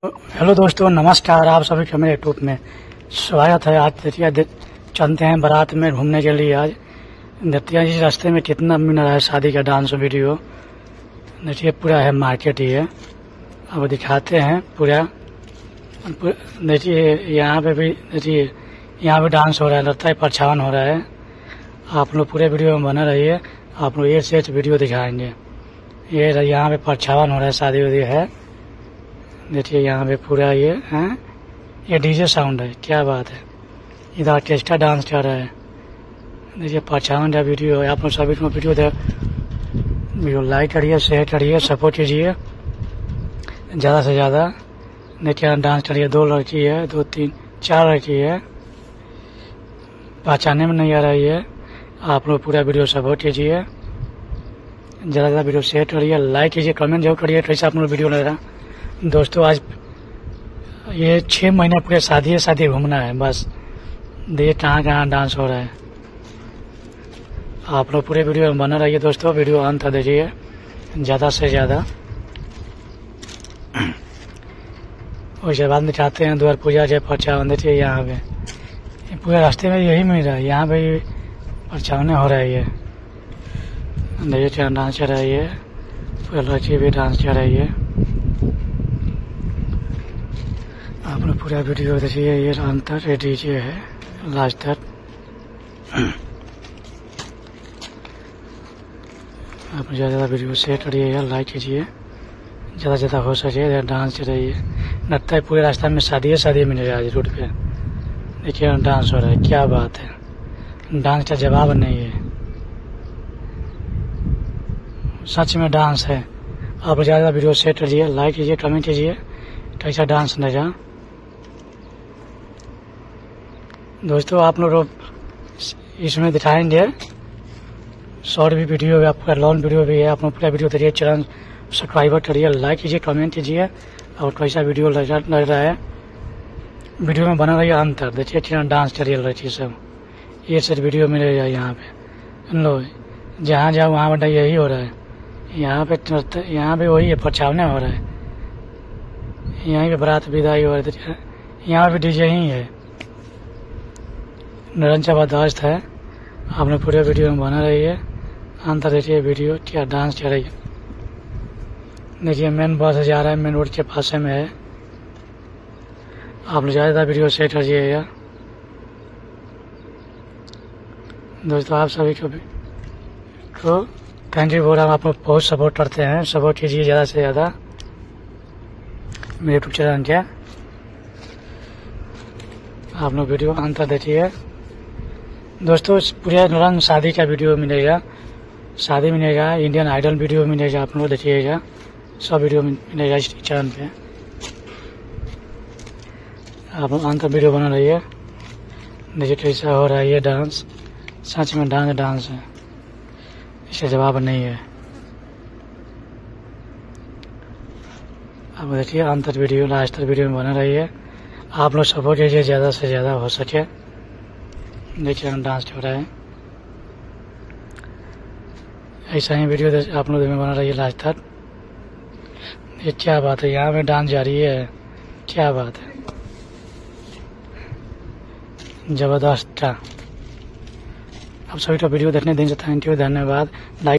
Hello दोस्तों, नमस्कार। आप सभी का मेरे यूट्यूब में स्वागत है। आज देखिए चलते हैं बारात में घूमने के लिए। आज देखिए इस रास्ते में कितना मिल रहा है शादी का डांस वीडियो। देखिए पूरा है मार्केट ही है। अब दिखाते हैं पूरा। देखिए यहाँ पे भी, देखिए यहाँ पे डांस हो रहा है, लगता है परछावन हो रहा है। आप लोग पूरे वीडियो में बना रहिए, आप लोग ये से वीडियो दिखाएंगे। ये यहाँ पे परछावन हो रहा है, शादी वादी है। देखिए यहाँ पे पूरा ये है, ये डीजे साउंड है, क्या बात है। इधर ऑर्केस्ट्रा डांस कर रहा है। देखिए परछावन का वीडियो है। आप लोग सभी को वीडियो लाइक करिए, शेयर करिए, सपोर्ट कीजिए ज़्यादा से ज़्यादा। देखिए डांस करिए। 2 लड़की है, 2 3 4 लड़की है, पहचाने में नहीं आ रही है। आप लोग पूरा वीडियो सपोर्ट कीजिए, ज़्यादा से ज़्यादा वीडियो शेयर करिए, लाइक कीजिए, कमेंट जरूर करिए कैसे आप लोग वीडियो लग रहा। दोस्तों आज ये 6 महीने पूरे शादी घूमना है बस। देखिए कहाँ कहाँ डांस हो रहा है। आप लोग पूरे वीडियो में बना रहिए दोस्तों, वीडियो अंत तक देखिए ज़्यादा से ज़्यादा। उसके बाद में चाहते हैं द्वार पूजा जय परछावन। देखिए यहाँ पे पूरे रास्ते में यही मिल रहा है, यहाँ पे परछावने हो रहा है। ये देखिए क्या डांस कर रही है, पूरा लड़की भी डांस कर रही है। आप लोग पूरा वीडियो देखिए। ये अंतर डीजे है लास्ट तक। आप ज़्यादा वीडियो शेयर करिएगा, लाइक कीजिए, ज़्यादा से ज़्यादा हो सके। डांस चल रही है, लगता है पूरे रास्ता में शादी मिलेगा आज रोड पे। देखिए डांस हो रहा है, क्या बात है। डांस का जवाब नहीं है, सच में डांस है। आप ज़्यादा वीडियो शेयर करिए, लाइक कीजिए, कमेंट कीजिए कैसा डांस लगा। दोस्तों आप लोग इसमें दिखाएंगे शॉर्ट भी वीडियो है, आपका लॉन्ग वीडियो भी है। आप लोग पूरा वीडियो देखिए, चैनल सब्सक्राइबर करिए, लाइक कीजिए, कमेंट कीजिए और कैसा वीडियो लग रहा है। वीडियो में बना रहिए अंत तक। देखिए क्या डांस करिए लड़की सब। ये सब वीडियो मिलेगा यहाँ पे। लो जहाँ जाओ वहाँ पर यही हो रहा है। यहाँ पे वही है, परछावने हो रहा है। यहीं पे बारात विदाई हो रही है। यहाँ पे डीजे ही है, निरंतर बर्दाश्त है। आपने पूरे वीडियो में बना रही है, अंतर देखिए वीडियो क्या डांस कर रही है। देखिए मेन बस जा रहा है, मेन रोड के पास में है। आप लोग ज़्यादा वीडियो शेयर करिएगा दोस्तों। आप सभी को थैंक यू बोल रहा हूँ। आप लोग बहुत सपोर्ट करते हैं, सपोर्ट कीजिए ज़्यादा से ज़्यादा मेरे यूट्यूब चैनल के। आप लोग वीडियो अंत देखिए दोस्तों। पूरे रंग शादी का वीडियो मिलेगा, शादी मिलेगा, इंडियन आइडल वीडियो मिलेगा। आप लोग देखिएगा, सब वीडियो मिलेगा इस चैनल पे। आप लोग अंत वीडियो बना रही है। देखिए कैसा हो रहा है ये डांस। सच में डांस है, इसका जवाब नहीं है। अब देखिए अंत वीडियो लास्ट तक वीडियो में बना रही है। आप लोग सपोर्ट कीजिए ज़्यादा से ज़्यादा हो सके। देखिए डांस हो रहा है, ऐसा ही वीडियो आप लोग में बना रही है लास्ट तक। ये क्या बात है, यहाँ पे डांस जारी है, क्या बात है, जबरदस्त था। आप सभी का वीडियो देखने देंगे, थैंक यू, धन्यवाद। लाइक